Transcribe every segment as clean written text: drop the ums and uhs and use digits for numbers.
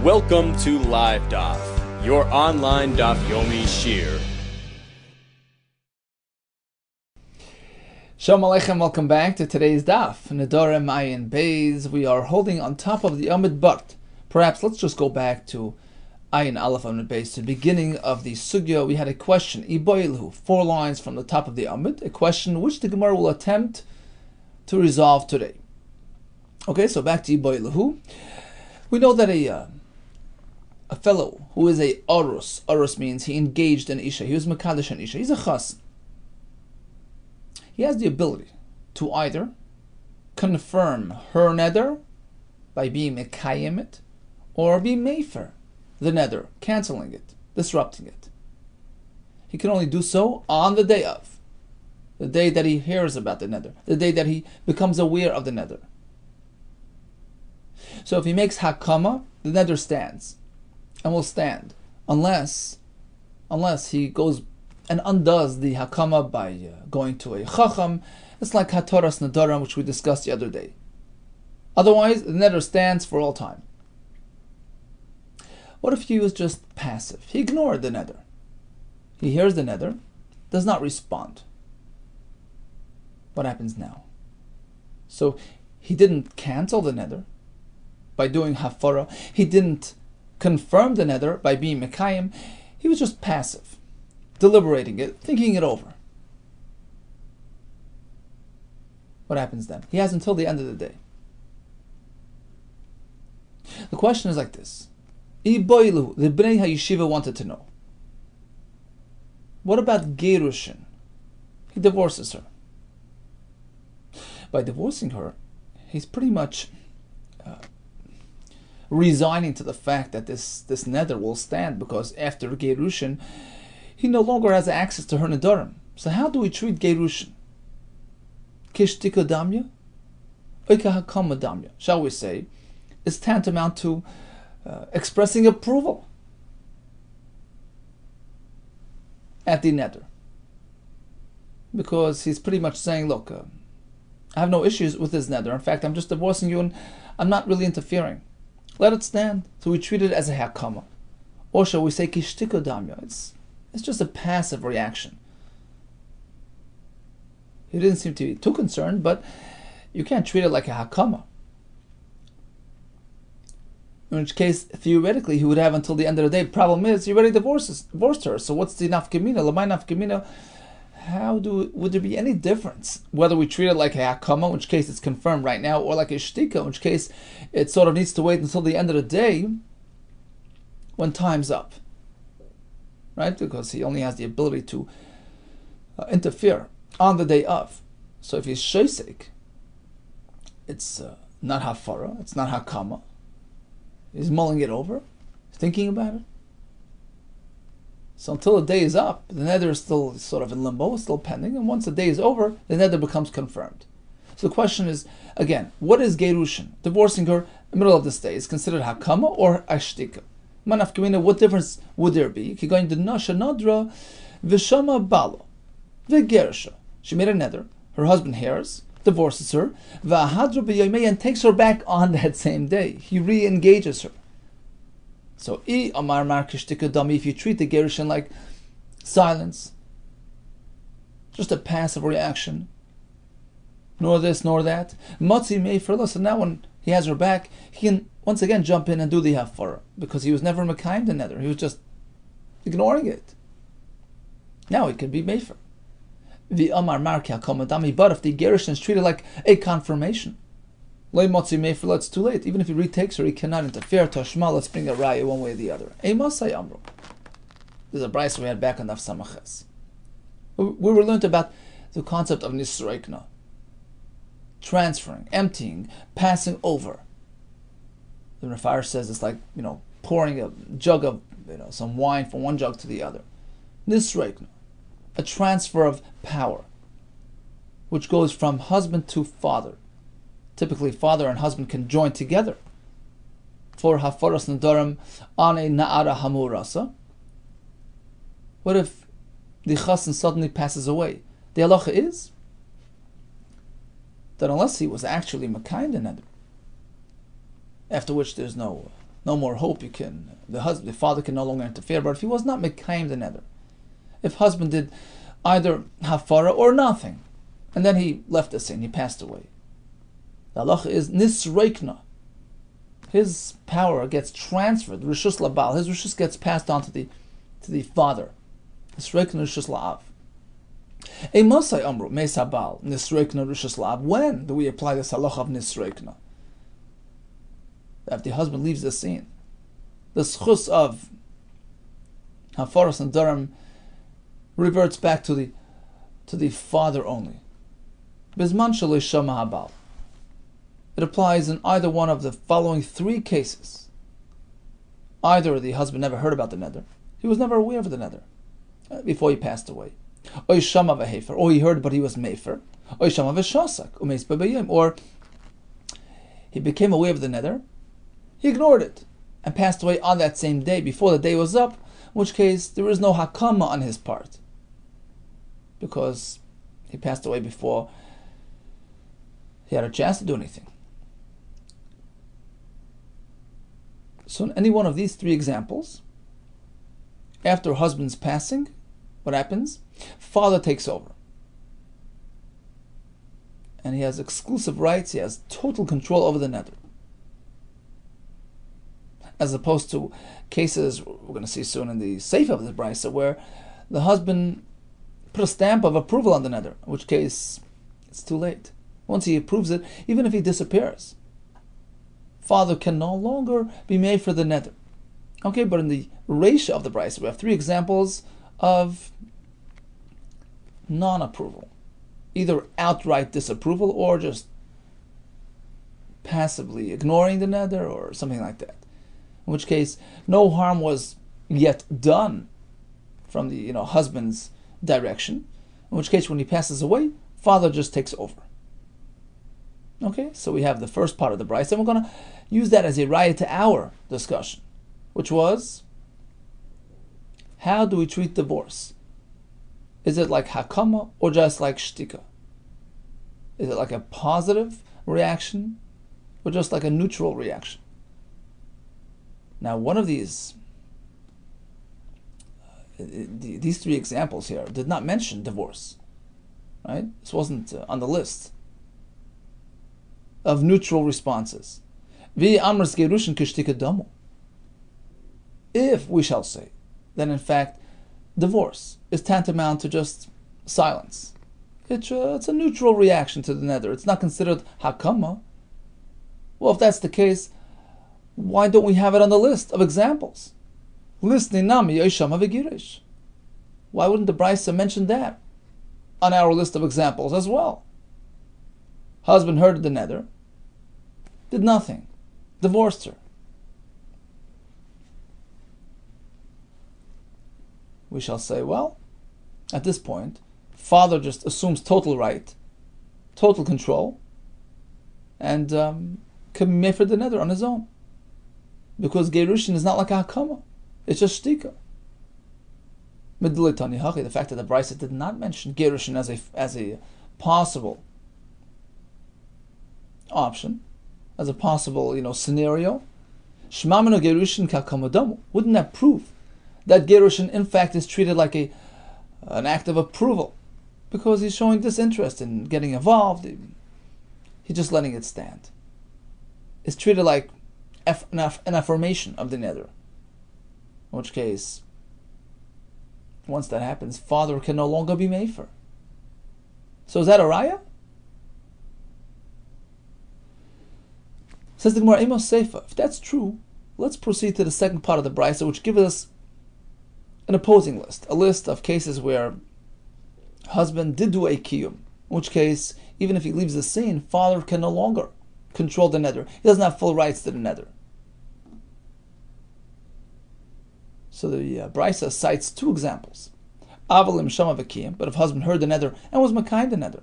Welcome to Live Daf, your online Daf Yomi Shir. Shalom Aleichem, welcome back to today's Daf. Nedarim Ayin Beis. We are holding on top of the Amud Bart. Perhaps let's just go back to Ayin Aleph Amud Beis, to the beginning of the Sugya. We had a question, Iboilhu, 4 lines from the top of the Amud, a question which the Gemara will attempt to resolve today. Okay, so back to Iboilhu. We know that a fellow who is a Arus means he engaged an Isha, he was Mekadesh an Isha, he's a Chas. He has the ability to either confirm her neder by being Mekayim it, or be Mefer, the neder, canceling it, disrupting it. He can only do so on the day of, the day that he hears about the neder, the day that he becomes aware of the neder. So if he makes Hakama, the neder stands, and will stand, unless he goes and undoes the Hakama by going to a Chacham. It's like Hatoras Nedarim, which we discussed the other day. Otherwise, the neder stands for all time. What if he was just passive? He ignored the neder. He hears the neder, does not respond. What happens now? So he didn't cancel the neder by doing Hafara. He didn't confirm the neder by being Mekayim. He was just passive, deliberating it, thinking it over. What happens then? He has until the end of the day. The question is like this. Iboilu, the Bnei HaYeshiva wanted to know, what about Gerushin? He divorces her. By divorcing her, he's pretty much resigning to the fact that this neder will stand, because after Gerushin, he no longer has access to her Nedarim. So how do we treat Gerushin? Kishtika damya? Oika hakama damya, shall we say, is tantamount to expressing approval at the neder. Because he's pretty much saying, look, I have no issues with this neder. In fact, I'm just divorcing you and I'm not really interfering. Let it stand. So we treat it as a hakama. Or shall we say kishtika damya? It's just a passive reaction. He didn't seem to be too concerned, but you can't treat it like a hakama. In which case, theoretically, he would have until the end of the day. Problem is, he already divorced her. So what's the nafkamina? Lamai nafkamina. Would there be any difference whether we treat it like a hakama, in which case it's confirmed right now, or like a shtika, in which case it sort of needs to wait until the end of the day when time's up, right? Because he only has the ability to interfere on the day of. So if he's shosek, it's not hafara, it's not hakama. He's mulling it over, thinking about it. So until the day is up, the neder is still sort of in limbo, still pending, and once the day is over, the neder becomes confirmed. So the question is, again, what is Gerushin? Divorcing her in the middle of this day is considered hakama or ashtika? Manafkamina, what difference would there be? Going to nasha nadra v'shama balo v'gersha. She made a neder, her husband hears, divorces her, v'ahadra b'yomei, and takes her back on that same day. He re-engages her. So, if you treat the Gerushin like silence, just a passive reaction, nor this nor that, Motzi Mefer, so now when he has her back, he can once again jump in and do the Hafara, because he was never Mekayim the neder, he was just ignoring it. Now it can be Mefer. But if the Gerushin is treated like a confirmation, it's too late. Even if he retakes her, he cannot interfere. Tashma, let's bring a raya one way or the other. There's a brayso we had back on Daf Samaches. We were learned about the concept of nisreikna, transferring, emptying, passing over. The Rafar says it's like, pouring a jug of some wine from one jug to the other. Nisreikna, a transfer of power, which goes from husband to father. Typically, father and husband can join together for hafaras nedarim on a na'ara hamurasa. What if the chassan suddenly passes away? The halacha is that unless he was actually Mekayim the neder, after which there's no no more hope. The father can no longer interfere. But if he was not mekayim the neder, if husband did either hafara or nothing, and then he left the sin, he passed away, the halacha is nisreikna. His power gets transferred. Rishus labal. His rishus gets passed on to the father. Nisreikna rishus la'av. A Mosai Amru, Mesabal, Nisreikna Rishus La'av. When do we apply this halacha of Nisreikna? If the husband leaves the scene, the schus of Hafaras and Nedarim reverts back to the father only. Bizman Shalei Shama Habal. It applies in either one of the following three cases. Either the husband never heard about the neder, he was never aware of the neder before he passed away. Or he heard but he was mefer. Or he became aware of the neder, he ignored it, and passed away on that same day, before the day was up, in which case there is no hakama on his part, because he passed away before he had a chance to do anything. So in any one of these three examples, after husband's passing, what happens? Father takes over. And he has exclusive rights, he has total control over the neder. As opposed to cases we're going to see soon in the Seif of the Brisa, where the husband put a stamp of approval on the neder, in which case it's too late. Once he approves it, even if he disappears, father can no longer be made for the neder. Okay, but in the Reisha of the Brisa, we have three examples of non-approval, either outright disapproval or just passively ignoring the neder or something like that. In which case, no harm was yet done from the husband's direction. In which case, when he passes away, father just takes over. Okay, so we have the first part of the Brisa, and we're going to use that as a raya to our discussion, which was, how do we treat divorce? Is it like hakama or just like shtika? Is it like a positive reaction or just like a neutral reaction? Now, one of these three examples here did not mention divorce, right? This wasn't on the list of neutral responses. If we shall say, then in fact, divorce is tantamount to just silence. It's a neutral reaction to the neder. It's not considered hakama. Well, if that's the case, why don't we have it on the list of examples? Why wouldn't the Brisa mention that on our list of examples as well? Husband heard the neder, did nothing, divorced her. We shall say, well, at this point, father just assumes total right, total control, and can make for the neder on his own. Because Gerushin is not like a hakama, it's just shtika. The fact that the Brisa did not mention Gerushin as a possible option, as a possible scenario, Shmamino Gerushin kakamadamu, wouldn't that prove that Gerushin in fact is treated like an act of approval? Because he's showing disinterest in getting involved, he's just letting it stand. It's treated like an affirmation of the neder. In which case, once that happens, father can no longer be mefer. So is that a raya? Says the Gemara, Amos Seifa. If that's true, let's proceed to the second part of the Brisa, which gives us an opposing list, a list of cases where husband did do a kiyum, in which case, even if he leaves the scene, father can no longer control the neder. He doesn't have full rights to the neder. So the Brisa cites two examples. Avalim shama v'kiyum, but if husband heard the neder and was makayim the neder.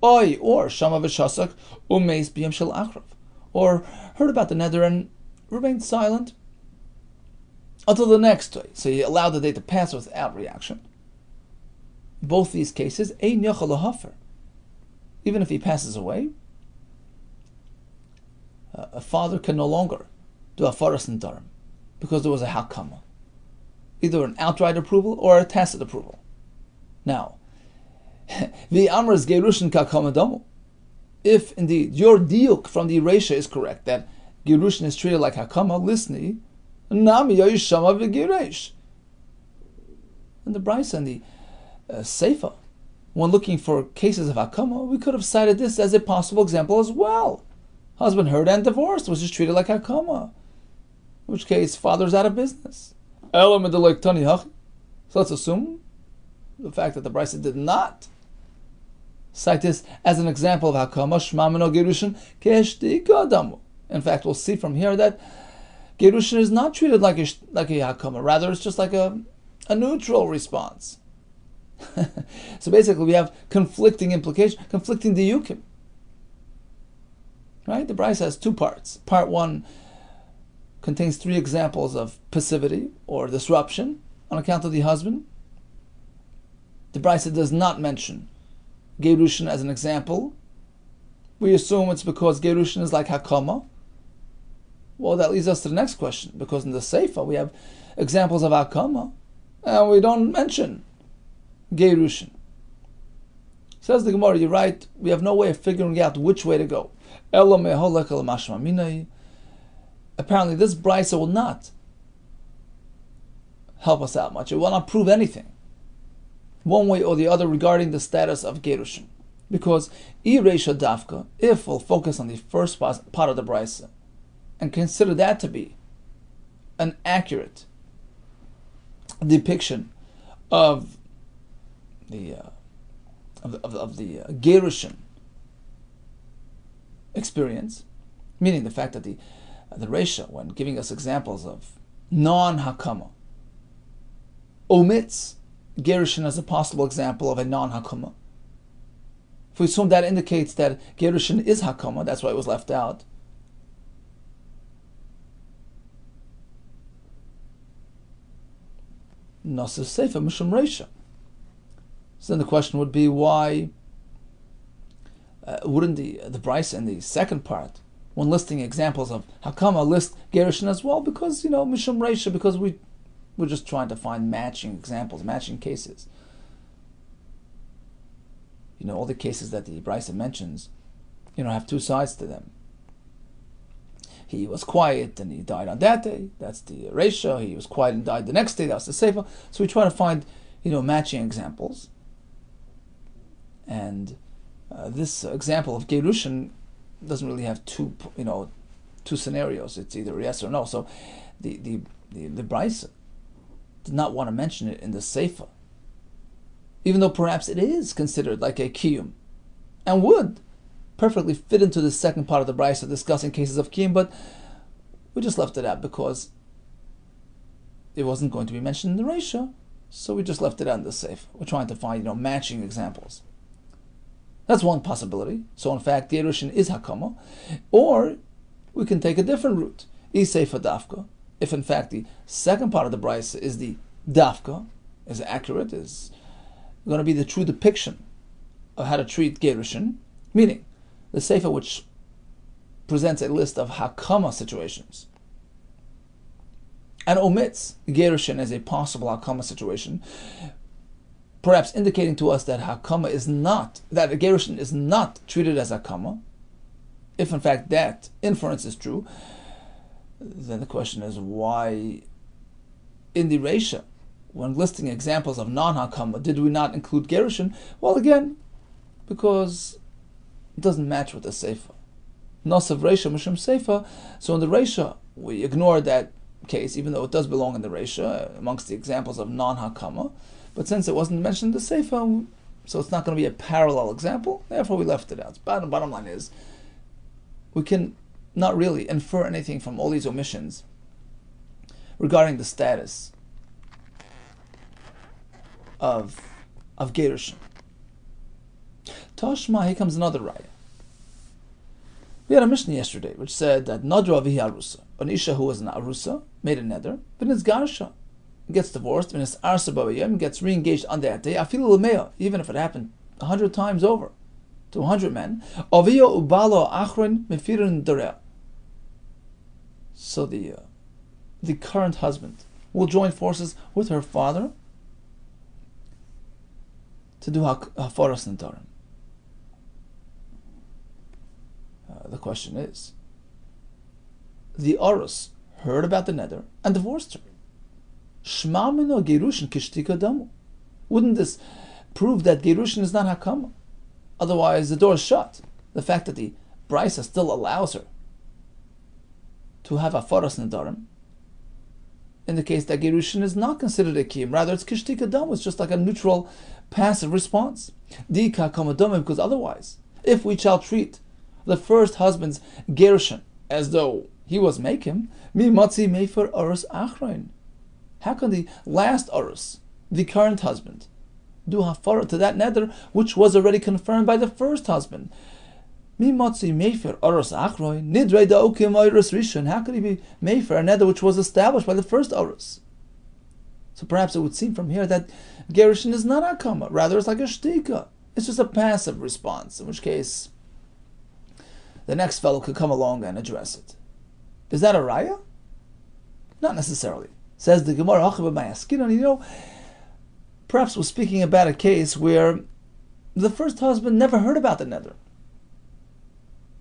Oy, or shama v'shasak umeis b'yem shel achrav, or heard about the neder and remained silent until the next day. So he allowed the day to pass without reaction. Both these cases, ein yachal lahafer. Even if he passes away, a father can no longer do afaras nedarim, because there was a hakama, either an outright approval or a tacit approval. Now, the amras gerushin kakama damu. If indeed your diuk from the Reisha is correct, that gerushin is treated like hakama, lisni, nami yoyishama v'geresh. And the Brisa and the Seifa, when looking for cases of hakama, we could have cited this as a possible example as well. Husband heard and divorced, was just treated like hakama. In which case, father's out of business. So let's assume the fact that the Brisa did not cite this as an example of hakama, shmamino gerushin keshtika damu. In fact, we'll see from here that gerushin is not treated like a hakama. Rather, it's just like a neutral response. So basically, we have conflicting implications, conflicting diyukim. Right? The Brisa has two parts. Part one contains three examples of passivity or disruption on account of the husband. The Brisa does not mention gerushin as an example. We assume it's because gerushin is like hakama. Well, that leads us to the next question, because in the Seifa we have examples of hakama, and we don't mention gerushin. Says the Gemara, you're right, we have no way of figuring out which way to go. Apparently this Brisa will not help us out much. It will not prove anything, one way or the other, regarding the status of gerushin. Because Reisha Dafka, if we'll focus on the first part of the Brisa and consider that to be an accurate depiction of the gerushin experience, meaning the fact that the Reisha, when giving us examples of non-hakama, omits gerushin as a possible example of a non-hakama. If we assume that indicates that gerushin is hakama, that's why it was left out. Nasir Seifa Mishum Reisha. So then the question would be, why wouldn't the Brisa in the second part, when listing examples of hakama, list gerushin as well? Because, Mishum Reisha, because we're just trying to find matching examples, matching cases. All the cases that the Brisa mentions, have two sides to them. He was quiet and he died on that day. That's the Reisha. He was quiet and died the next day. That's the Seifa. So we try to find, matching examples. And this example of gerushin doesn't really have two scenarios. It's either yes or no. So the Brisa did not want to mention it in the Seifa, even though perhaps it is considered like a kiyum, and would perfectly fit into the second part of the Brisa discussing cases of kiyum, but we just left it out because it wasn't going to be mentioned in the Reisha, so we just left it out in the Seifa. We're trying to find matching examples. That's one possibility. So in fact, gerushin is hakama, or we can take a different route. Seifa dafka. If in fact the second part of the Brisa is the dafka, is accurate, is going to be the true depiction of how to treat gerushin, meaning the Seifa which presents a list of hakama situations and omits gerushin as a possible hakama situation, perhaps indicating to us that gerushin is not treated as hakama. If in fact that inference is true, then the question is, why in the Reisha, when listing examples of non-hakama, did we not include gerushin? Well, again, because it doesn't match with the Seifa. Nosav Reisha Mishum Seifa. So in the Reisha, we ignore that case, even though it does belong in the Reisha, amongst the examples of non-hakama. But since it wasn't mentioned in the Seifa, so it's not going to be a parallel example, therefore we left it out. Bottom line is, we can not really infer anything from all these omissions regarding the status of gerushin. Tashma, here comes another raya. We had a Mishnah yesterday which said that Nadra vihi arusa, an isha who was an arusa, made a neder, but it's garsha, gets divorced, and it's arsa b'ayim, gets re-engaged on that day, afilu l'meya, even if it happened 100 times over to 100 men, aviyo ubalo achron mefirin dereh. So the current husband will join forces with her father to do hafaras nedarim. The question is, the Orus heard about the neder and divorced her. Shma mino gerushin kishtika damu. Wouldn't this prove that gerushin is not hakama? Otherwise, the door is shut. The fact that the brisa still allows her to have hafaras nedarim indicates that gerushin is not considered a kiyum. Rather, it's kishtika damu. It's just like a neutral, passive response. Dika kamadome, because otherwise, if we shall treat the first husband's gerushin as though he was making, mi matzi mefer orus achroin. How can the last orus, the current husband, do hafara to that neder which was already confirmed by the first husband? Mi matzi mefer orus achroin nidrei daokim orus rishon. How could he be mefer a neder which was established by the first orus? So perhaps it would seem from here that gerushin is not akama, rather it's like a shtika. It's just a passive response. In which case, the next fellow could come along and address it. Is that a raya? Not necessarily. Says the Gemara, perhaps we're speaking about a case where the first husband never heard about the neder.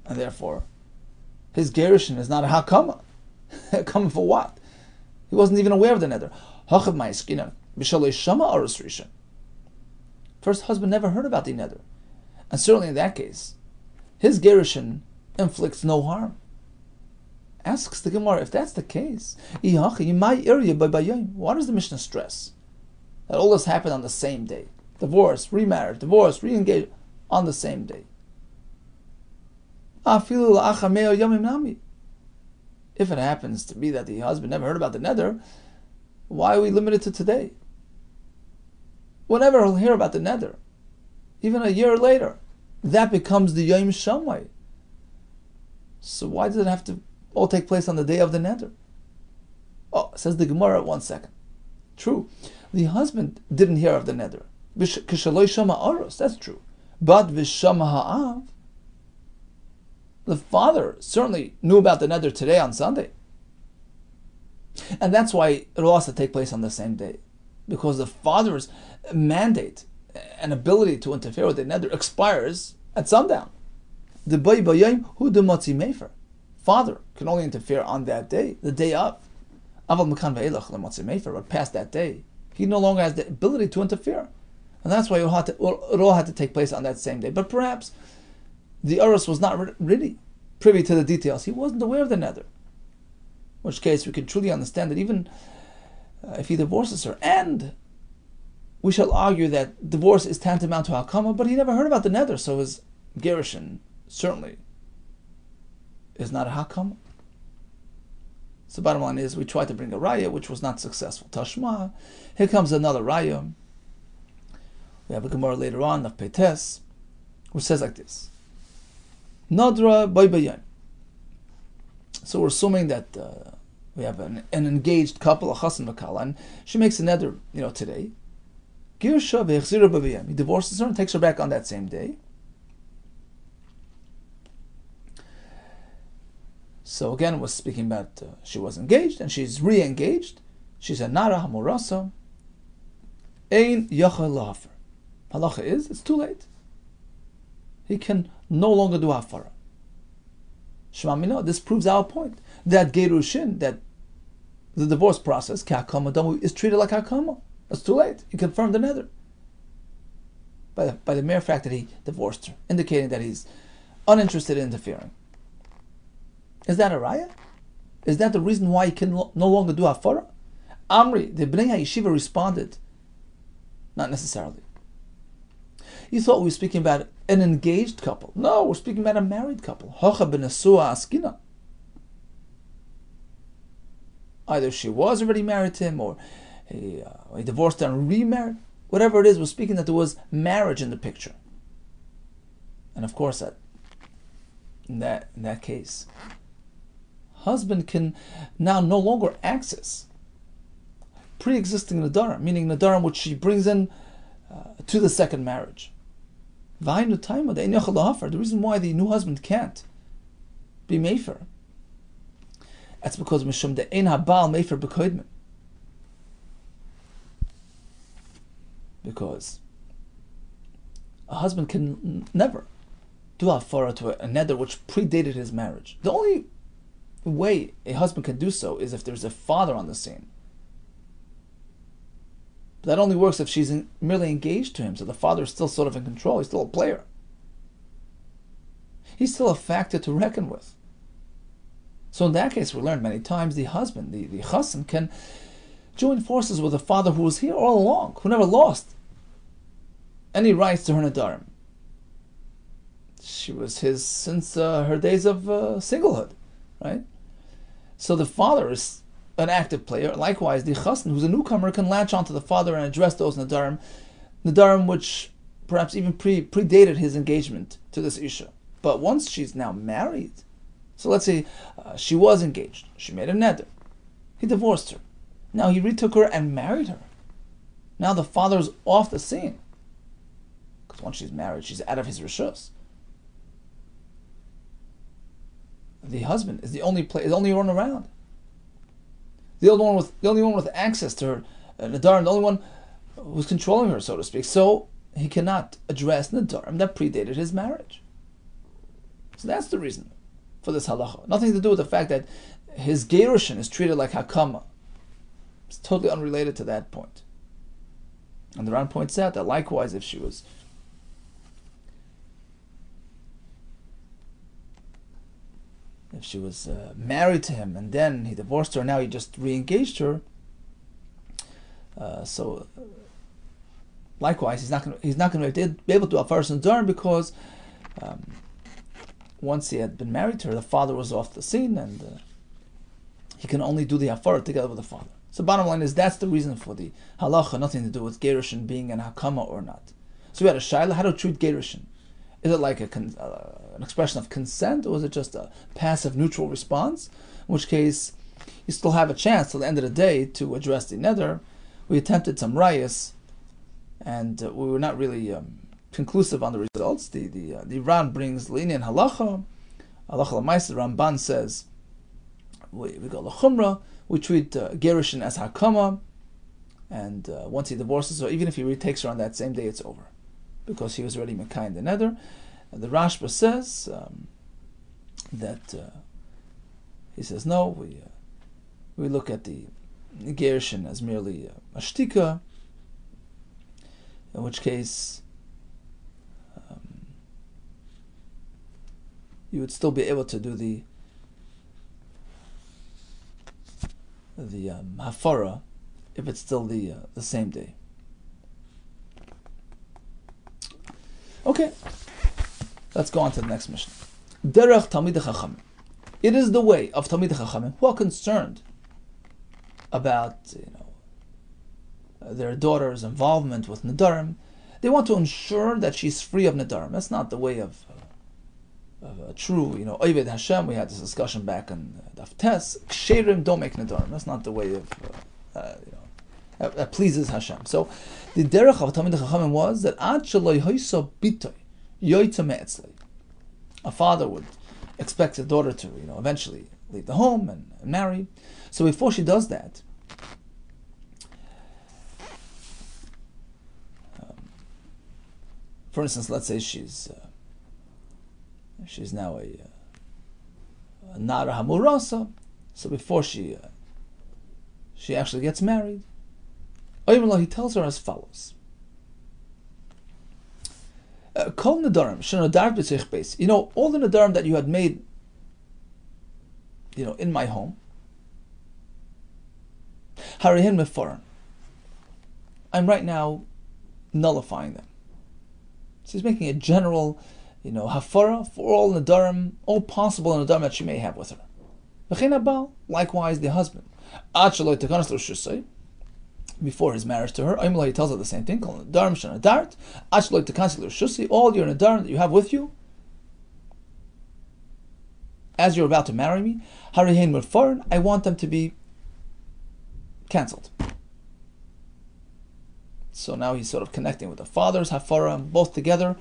And therefore, his gerushin is not a hakama. Coming for what? He wasn't even aware of the neder. First husband never heard about the neder. And certainly in that case, his gerushin inflicts no harm. Asks the Gemara, if that's the case, why does the Mishnah stress that all this happened on the same day? Divorce, remarriage, divorce, re-engage on the same day. If it happens to be that the husband never heard about the neder, why are we limited to today? Whenever he'll hear about the neder, even a year later, that becomes the Yom Shamai. So why does it have to all take place on the day of the neder? Oh, says the Gemara, 1 second. True, the husband didn't hear of the neder. That's true. But Vishama Ha'av, the father certainly knew about the neder today on Sunday. And that's why it will also take place on the same day. Because the father's mandate and ability to interfere with the neder expires at sundown. The boy bayim hu de matzi mefer. Father can only interfere on that day, the day of. Aval mekan ve'elach lematzi mefer. But past that day, he no longer has the ability to interfere, and that's why it all had to take place on that same day. But perhaps the Urus was not really privy to the details. He wasn't aware of the neder. In which case, we can truly understand that even if he divorces her, and we shall argue that divorce is tantamount to hakama, but he never heard about the neder, so his gerushin certainly is not a hakama. So bottom line is, we tried to bring a raya, which was not successful. Tashma, here comes another raya. We have a Gemara later on of Peites, which says like this: Nadra baybayim. So we're assuming that we have an engaged couple, a chassan v'kala, and she makes a neder, today. Girsha ve'echzira baybayim. He divorces her and takes her back on that same day. So again, we're speaking about she was engaged and she's re-engaged. She's a nara hamurasa. Ein yachal lahafer. Halacha is, it's too late. He can no longer do hafara. Shema mina, this proves our point that gerushin, that the divorce process, ka'akama damu, is treated like hakama. It's too late. He confirmed the neder by the mere fact that he divorced her, indicating that he's uninterested in interfering. Is that a raya? Is that the reason why he can no longer do hafara? Amri, the Bnei HaYeshiva responded, not necessarily. You thought we were speaking about an engaged couple. No, we're speaking about a married couple. Hocha b'nesua askina. Either she was already married to him, or he divorced her and remarried. Whatever it is, we're speaking that there was marriage in the picture. And of course, in that case, husband can now no longer access pre-existing Nedarim, meaning Nedarim which she brings in to the second marriage. The reason why the new husband can't be mefer That's because Mishum de Ein HaBaal Mefer B'Koidmin. Because a husband can never do hafara to a neder which predated his marriage. The only way a husband can do so is if there's a father on the scene. But that only works if she's merely engaged to him, so the father is still sort of in control. He's still a player. He's still a factor to reckon with. So in that case, we learned many times the husband, the chassan, can join forces with a father who was here all along, who never lost any rights to her Nedarim. She was his since her days of singlehood, right? So the father is an active player. Likewise, the chassan, who's a newcomer, can latch onto the father and address those Nedarim which perhaps even predated his engagement to this Isha. But once she's now married, so let's say she was engaged, she made a neder, he divorced her. Now he retook her and married her. Now the father's off the scene. Because once she's married, she's out of his rishus. The husband is the only one around. The only one with access to her Nedarim, the only one who's controlling her, so to speak. So he cannot address Nedarim that predated his marriage. So that's the reason for this halacha. Nothing to do with the fact that his gerushin is treated like hakama. It's totally unrelated to that point. And the Ran points out that likewise, if she was married to him and then he divorced her, now he just re-engaged her. Likewise, he's not going to be able to do a first Nedarim because once he had been married to her, the father was off the scene, and he can only do the hafara together with the father. So bottom line is that's the reason for the halacha, nothing to do with gerushin being an hakama or not. So we had a shaila, how to treat gerushin. Is it like an expression of consent, or is it just a passive neutral response? In which case, you still have a chance till the end of the day to address the neder. We attempted some rayas, and we were not really conclusive on the results. The Ran brings lenient halacha l'maisa. Ramban says we go l'chumra. We treat gerushin as hakama, and once he divorces her, even if he retakes her on that same day, it's over, because he was already mekayim the neder. And the Rashba says that he says no. We look at the gerushin as merely a shtika, in which case you would still be able to do the hafara if it's still the same day. Okay, let's go on to the next mission. Derech Talmidei Chachamim. It is the way of Talmidei Chachamim who are concerned about their daughter's involvement with Nedarim. They want to ensure that she's free of Nedarim. That's not the way of a true, Oved Hashem. We had this discussion back in Daf Tes. Ksherim don't make Nedarim. That's not the way of, that pleases Hashem. So, the derech of Talmidei Chachamim was that Ad Shelo Yoisa Bitoy Yoitza Me'etzlei. A father would expect a daughter to, eventually leave the home and marry. So before she does that, for instance, let's say she's now a Nara Hamurasa. So before she actually gets married, he tells her as follows: Kol Nedarim shenadart b'tzich beis. All the Nedarim that you had made, in my home. Harihin meforan. I'm right now nullifying them. So he's making a general, hafara for all Nedarim, all possible Nedarim that she may have with her. V'chein habal, likewise the husband. Ad shelo yitekanas l'rishusay. Before his marriage to her, he tells her the same thing. All your Nedarim that you have with you, as you're about to marry me, I want them to be cancelled. So now he's sort of connecting with the father's hafara, both together.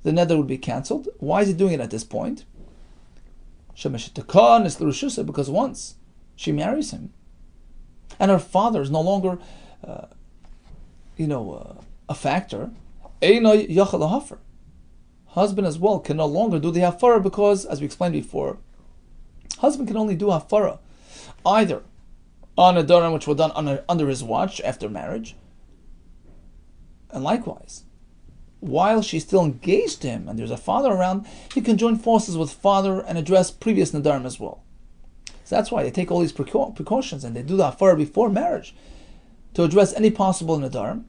The neder would be cancelled. Why is he doing it at this point? Because once she marries him, and her father is no longer, a factor. Husband as well can no longer do the hafara because, as we explained before, husband can only do hafara either on a Nedarim which were done under his watch after marriage, and likewise, while she's still engaged to him and there's a father around, he can join forces with father and address previous Nedarim as well. So that's why they take all these precautions and they do the hafara before marriage to address any possible Nedarim.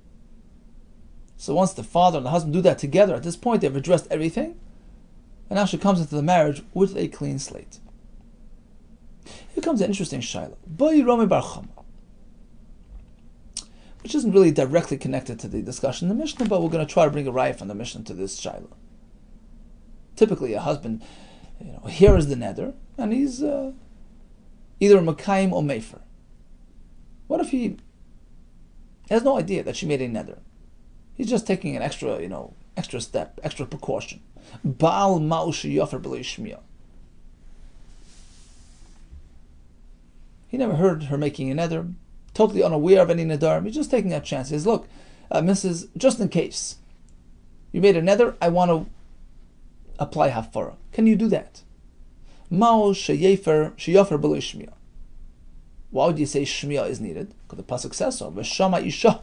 So once the father and the husband do that together, at this point they've addressed everything, and now she comes into the marriage with a clean slate. Here comes an interesting shaila, which isn't really directly connected to the discussion in the Mishnah, but we're going to try to bring a raya from the Mishnah to this shaila. Typically, a husband, hears the neder, and he's either a Mekayim or Mefer. What if he has no idea that she made a neder? He's just taking an extra step, extra precaution. Baal ma'ushi yofer b'lo yishmiya. He never heard her making a neder, totally unaware of any nedarim. He's just taking that chance. He says, look, Mrs., just in case you made a neder, I want to apply hafara. Can you do that? Ma'u sheyofer b'lo yishmiya. Why would you say shmiya is needed? Because the pasuk says so. V'shama isha.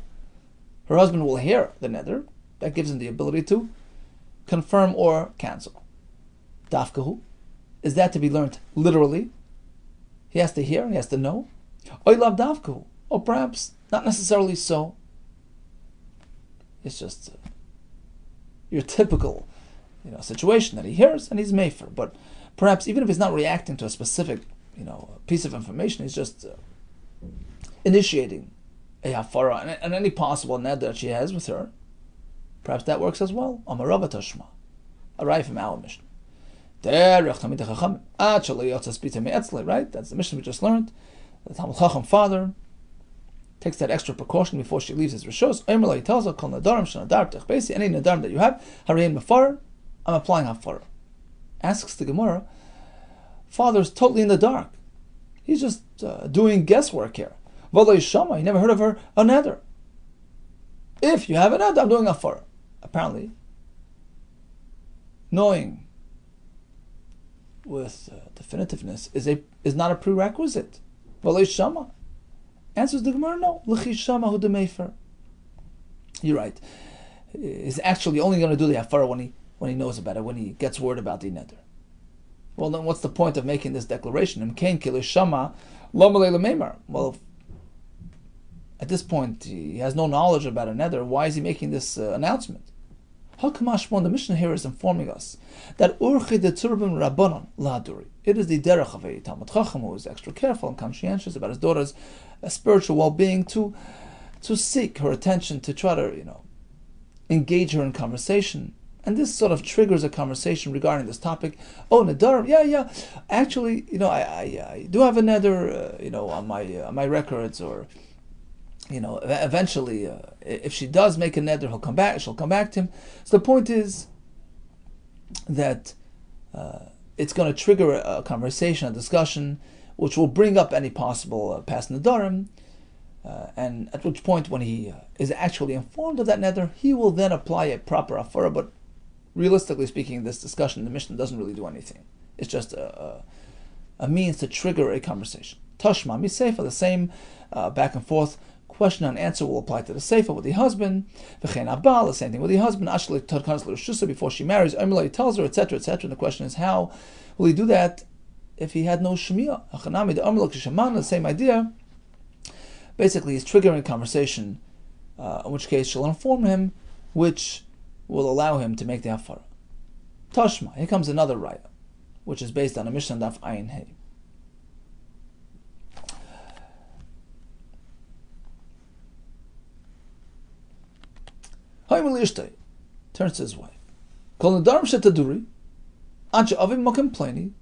Her husband will hear the neder. That gives him the ability to confirm or cancel. Dafkahu. Is that to be learned literally? He has to hear, he has to know. Oilav dafkahu. Or perhaps not necessarily so. It's just your typical situation that he hears and he's mefer. But perhaps even if he's not reacting to a specific piece of information, he's just initiating a hafara and any possible neder that she has with her. Perhaps that works as well. Amarava tashma. A raya from our Mishnah. Right? That's the Mishnah we just learned. The Talmud Chacham father takes that extra precaution before she leaves his rishos. He tells her, "Kol nedarim shenadar techbeisi." Any nedarim that you have, harein mafar. I'm applying hafara. Asks the Gemara. Father's totally in the dark. He's just doing guesswork here. V'lo yishama. You never heard of her a neder. If you have a neder, I'm doing hafara. Apparently, knowing with definitiveness is not a prerequisite. V'lo yishama. Answers the Gemara, no. L'chi shama hu demefer. You're right. He's actually only going to do the hafara when he knows about it, when he gets word about the neder. Well, then what's the point of making this declaration? Well, at this point, he has no knowledge about a neder. Why is he making this announcement? Hakamashmon, the Mishnah here is informing us that urchi de turbim rabbanon laduri. It is the derech of a Talmud Chacham who is extra careful and conscientious about his daughter's spiritual well-being to seek her attention, to try to engage her in conversation. And this sort of triggers a conversation regarding this topic. Oh, Nedarim, yeah. Actually, I do have a neder, on my records, or eventually, if she does make a neder, she'll come back to him. So the point is that it's going to trigger a conversation, a discussion, which will bring up any possible past Nedarim, and at which point, when he is actually informed of that neder, he will then apply a proper hafara. But realistically speaking, this discussion in the Mishnah doesn't really do anything. It's just a means to trigger a conversation. Tashma miseifa, the same back and forth question and answer will apply to the seifa with the husband. V'chein abal, the same thing with the husband. Ashli tadkanas l'rushusa, before she marries. Emily tells her, etc., etc. And the question is, how will he do that if he had no shemiah? Hachanami the amrul kishaman, the same idea. Basically, he's triggering a conversation, in which case she'll inform him, which will allow him to make the hafara. Tashma, here comes another raya, which is based on a Mishnah Daf Ayin Hey. Turns to his wife. Kol nedarim shetaduri, anche avim mokem pleni,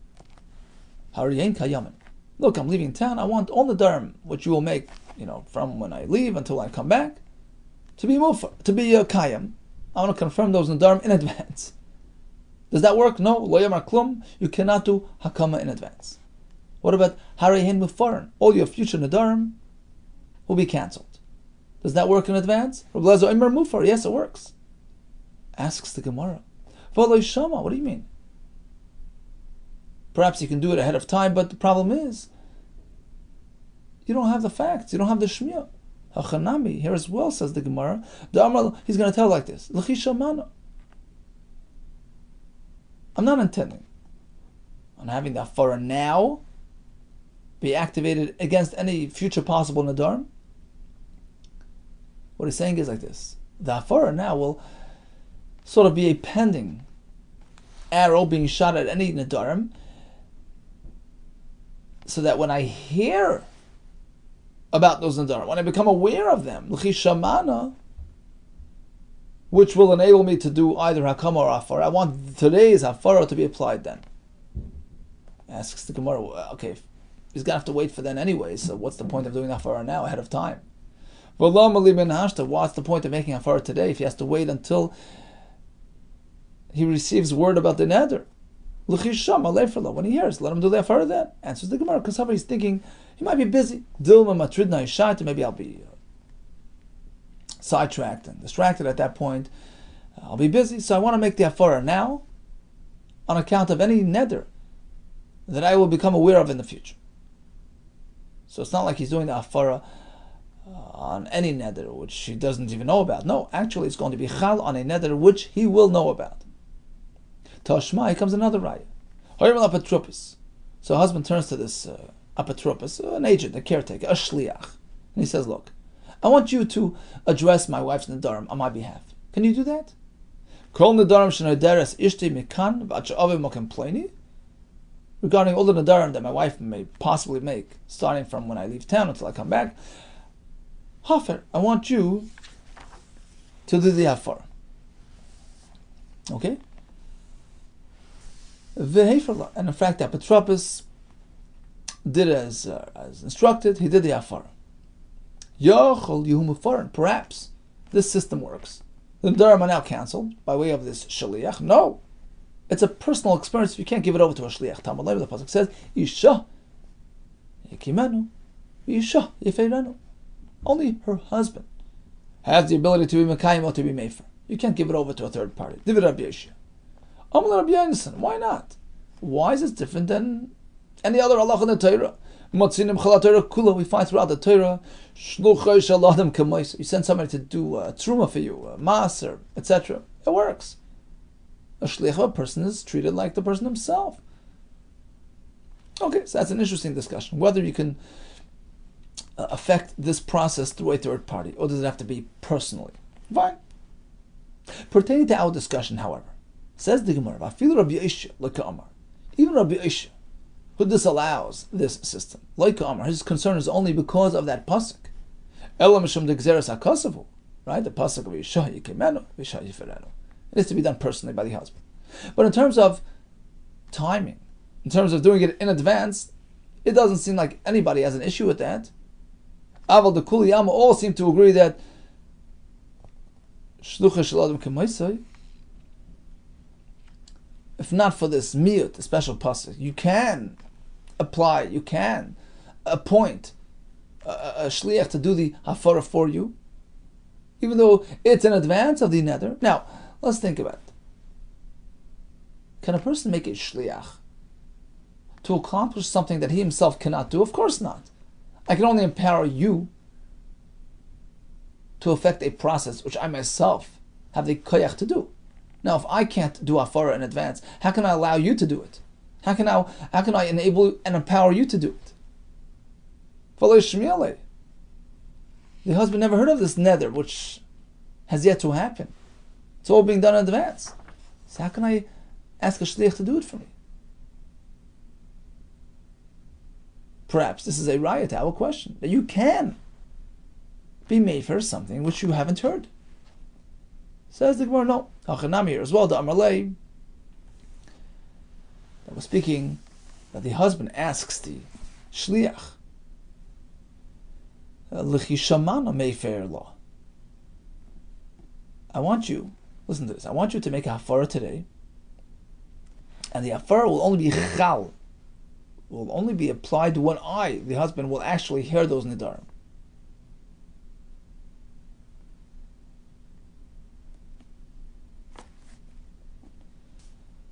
hariyen kayamin. Look, I'm leaving town. I want all the nedarim which you will make, from when I leave until I come back, to be kayam. I want to confirm those nedarim in advance. Does that work? No. Lo yamar klum. You cannot do hakama in advance. What about Harehin Mufarin? All your future Nedarim will be cancelled. Does that work in advance? Yes, it works. Asks the Gemara. What do you mean? Perhaps you can do it ahead of time, but the problem is you don't have the facts. You don't have the Shmiya. Hachanami, here as well, says the Gemara. He's going to tell like this. I'm not intending on having the Hafara now be activated against any future possible Nedarim. What he's saying is like this. The Hafara now will sort of be a pending arrow being shot at any Nedarim, so that when I hear about those Nedarim, when I become aware of them, which will enable me to do either Hakama or Hafara, I want today's Hafara to be applied then. Asks the Gemara, okay, he's going to have to wait for then anyway, so what's the point of doing Hafara now ahead of time? What's the point of making Hafara today if he has to wait until he receives word about the Neder? When he hears, let him do the Hafara then. Answers the Gemara, because he's thinking he might be busy. Maybe I'll be sidetracked and distracted at that point. I'll be busy, so I want to make the Hafara now on account of any Neder that I will become aware of in the future. So it's not like he's doing the Hafara on any Neder which he doesn't even know about. No, actually it's going to be Chal on a Neder which he will know about. Tashma, here comes another raya. So a husband turns to this apotropos, an agent, a caretaker, a shliach, and he says, look, I want you to address my wife's Nedarim on my behalf. Can you do that? Regarding all the Nedarim that my wife may possibly make, starting from when I leave town until I come back, Hafer, I want you to do the Hafar. Okay? And in fact, the apotropos did as instructed. He did the Hafar. Perhaps this system works. The Nedarim are now cancelled by way of this shaliach. No, it's a personal experience. You can't give it over to a shliach. Talmud the pasuk says, "Isha yekimanu, Isha yefeiranu." Only her husband has the ability to be mekayim or to be mefer. You can't give it over to a third party. Divid Rabbi Yeshua. Rabbi Yonasan. Why not? Why is this different than any other halach in the Torah? We find throughout the Torah, you send somebody to do a truma for you, a maaser, etc. It works. A shliach, a person is treated like the person himself. Okay, so that's an interesting discussion. Whether you can affect this process through a third party, or does it have to be personally? Fine. Pertaining to our discussion, however, says the Gemara, even Rabbi Yehuda, who disallows this system, like Amar, his concern is only because of that pasuk. Right? The pasuk of Yisha Yikimenu, Yisha Yiferenu. It is to be done personally by the husband. But in terms of timing, in terms of doing it in advance, it doesn't seem like anybody has an issue with that. Aval the Kuliyama all seem to agree that Shlucha Shaladam Kemaisai, if not for this miyut, the special pasuk, you can apply, you can appoint a shliach to do the hafara for you, even though it's in advance of the neder. Now, let's think about it. Can a person make a shliach to accomplish something that he himself cannot do? Of course not. I can only empower you to effect a process which I myself have the koyach to do. Now, if I can't do hafara in advance, how can I allow you to do it? How can I enable and empower you to do it? The husband never heard of this neder, which has yet to happen. It's all being done in advance. So how can I ask a shliach to do it for me? Perhaps this is a raya to our question, that you can be made for something which you haven't heard. Says the Gemara, no. Hachanami here as well, the Amarlei, that was speaking, that the husband asks the shliach, L'chishamana mayfair law. I want you, listen to this, I want you to make a hafara today, and the hafara will only be chal will only be applied when I, the husband, will actually hear those Nedarim.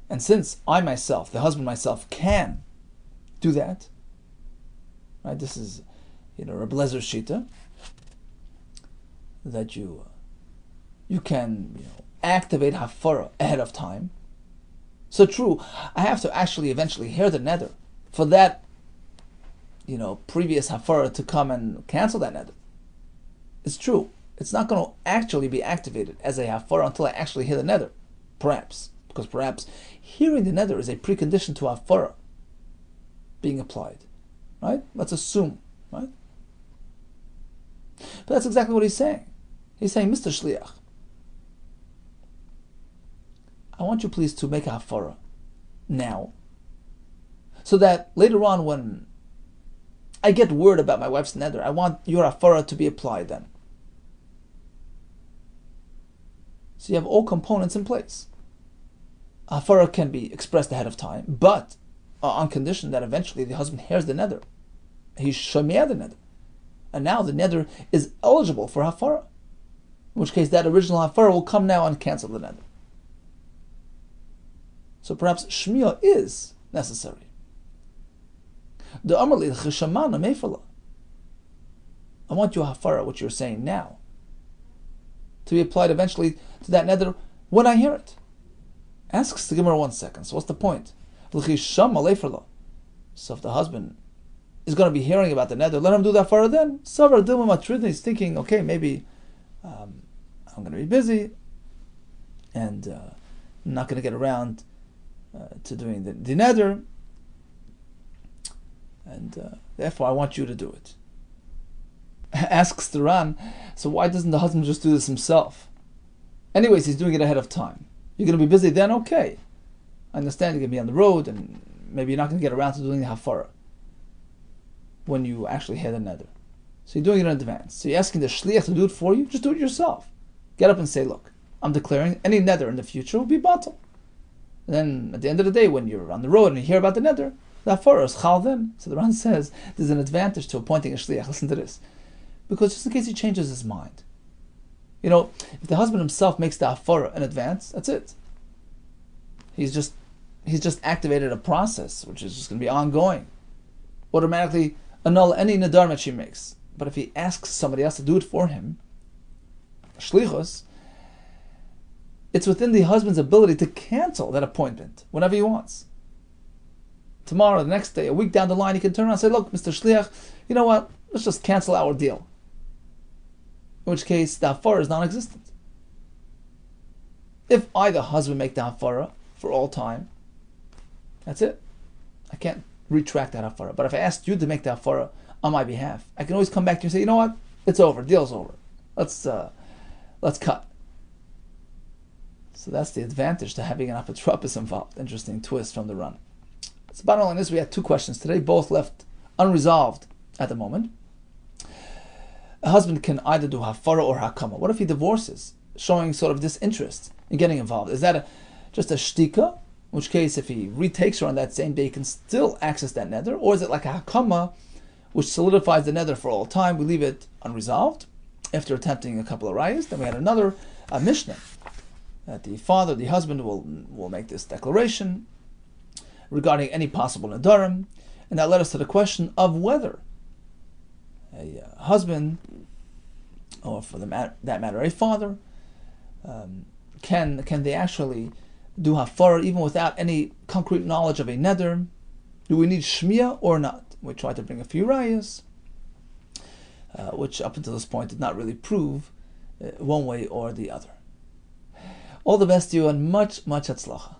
And since I myself, the husband myself, can do that, right? This is, Rabbi Lezer's shita, that you can activate hafara ahead of time. So true, I have to actually eventually hear the neder for that, previous hafara to come and cancel that neder. It's true. It's not going to actually be activated as a hafara until I actually hear the neder, perhaps. Because perhaps hearing the neder is a precondition to hafara being applied, right? Let's assume, right? But that's exactly what he's saying. He's saying, Mr. Shliach, I want you please to make a hafara now, so that later on when I get word about my wife's neder, I want your hafara to be applied then. So you have all components in place. Hafara can be expressed ahead of time, but on condition that eventually the husband hears the neder. He's shomea the neder. And now the neder is eligible for hafara. In which case that original hafara will come now and cancel the neder. So perhaps shmiya is necessary. The Amrli Cheshamana Meifala. I want your hafara, which you're saying now, to be applied eventually to that neder when I hear it. Asks the Gemara 1 second. So what's the point? So if the husband is going to be hearing about the neder, let him do that for then. Savar Dilma Matridna is thinking, okay, maybe I'm going to be busy and I'm not going to get around to doing the neder, and therefore I want you to do it. Asks the Ran, so why doesn't the husband just do this himself? Anyways, he's doing it ahead of time. You're going to be busy then? Okay. I understand you're going to be on the road and maybe you're not going to get around to doing the hafara when you actually hear the neder. So you're doing it in advance. So you're asking the shliach to do it for you? Just do it yourself. Get up and say, look, I'm declaring any neder in the future will be batal. And then at the end of the day, when you're on the road and you hear about the neder, the hafara is chal then. So the Ran says there's an advantage to appointing a shliach. Listen to this. Because just in case he changes his mind. If the husband himself makes the hafara in advance, that's it. He's just activated a process which is just going to be ongoing. Automatically annul any nedarim that she makes. But if he asks somebody else to do it for him, shlichus, it's within the husband's ability to cancel that appointment whenever he wants. Tomorrow, the next day, a week down the line, he can turn around and say, look, Mr. Shliach, you know what? Let's just cancel our deal. In which case, the hafara is non-existent. If I, the husband, make the hafara for all time, that's it. I can't retract that hafara. But if I asked you to make the hafara on my behalf, I can always come back to you and say, you know what? It's over. Deal's over. Let's cut. So that's the advantage to having an apotropos involved. Interesting twist from the Ran. So bottom line is we had two questions today, both left unresolved at the moment. A husband can either do hafara or hakama. What if he divorces, showing sort of disinterest in getting involved? Is that just a shtika? In which case, if he retakes her on that same day, he can still access that neder? Or is it like a hakama, which solidifies the neder for all time? We leave it unresolved after attempting a couple of rayas. Then we had another mishnah that the father, the husband, will make this declaration regarding any possible nedarim, and that led us to the question of whether a husband, or for that matter, a father, can they actually do hafara even without any concrete knowledge of a neder? Do we need shmiya or not? We tried to bring a few rayas, which up until this point did not really prove one way or the other. All the best to you and much, much hatzlacha.